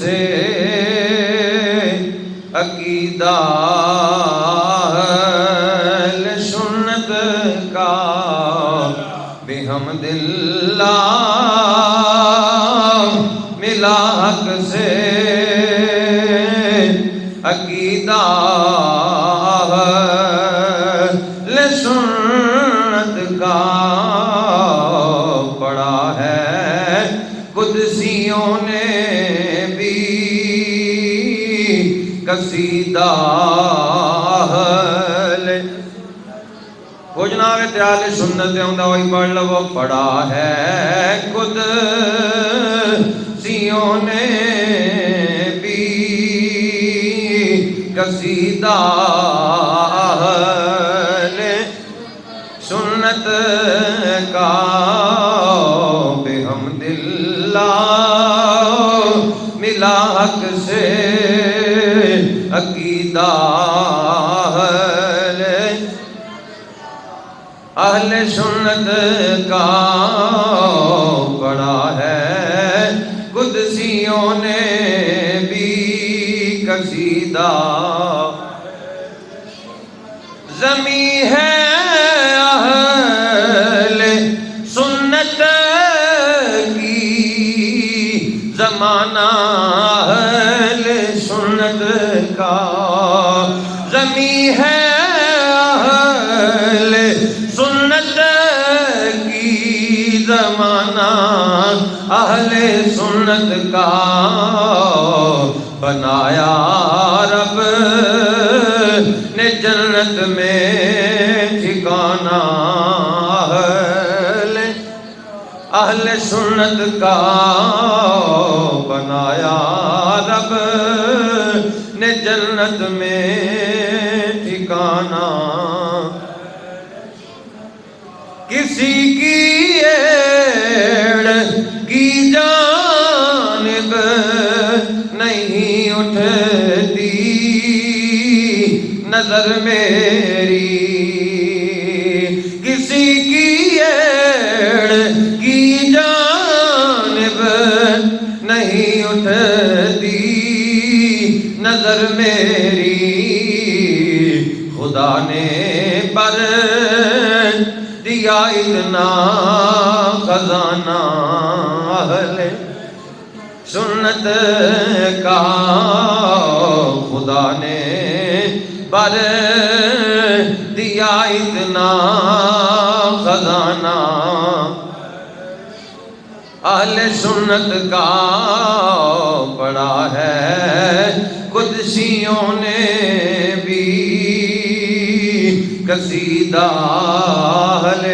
سے عقیدہ اہل سنت کا بحمد اللہ ملا حق سے عقیدہ اہل سنت کا پڑھا ہے قدسیوں نے قصیدہ وہ جناب اہل سنت ہوندا وہی پڑھ لو پڑھا ہے قدسیوں نے بھی قصیدہ اہل سنت کا بحمد اللہ ملا حق سے عقیدہ اہل سنت کا پڑھا ہے قدسیوں نے بھی قصیدہ زمین ہے اہل سنت کی زمانہ اہل سنت کا زمین ہے اہل سنت کی زمانہ اہل سنت کا بنایا رب نے جنت میں ٹھکانہ اہل سنت کا بنایا رب نے جنت میں ٹھکانہ کسی کی ایڑ کی جانب نہیں اٹھتی نظر میری کسی کی ایڑ کی جانب نہیں اٹھتی نظر میری خدا نے پر دیا اتنا خزانہ اہل سنت کا خدا نے پر دیا اتنا خزانہ اہل سنت کا پڑھا ہے قدسیوں نے بھی قصیدہ اہل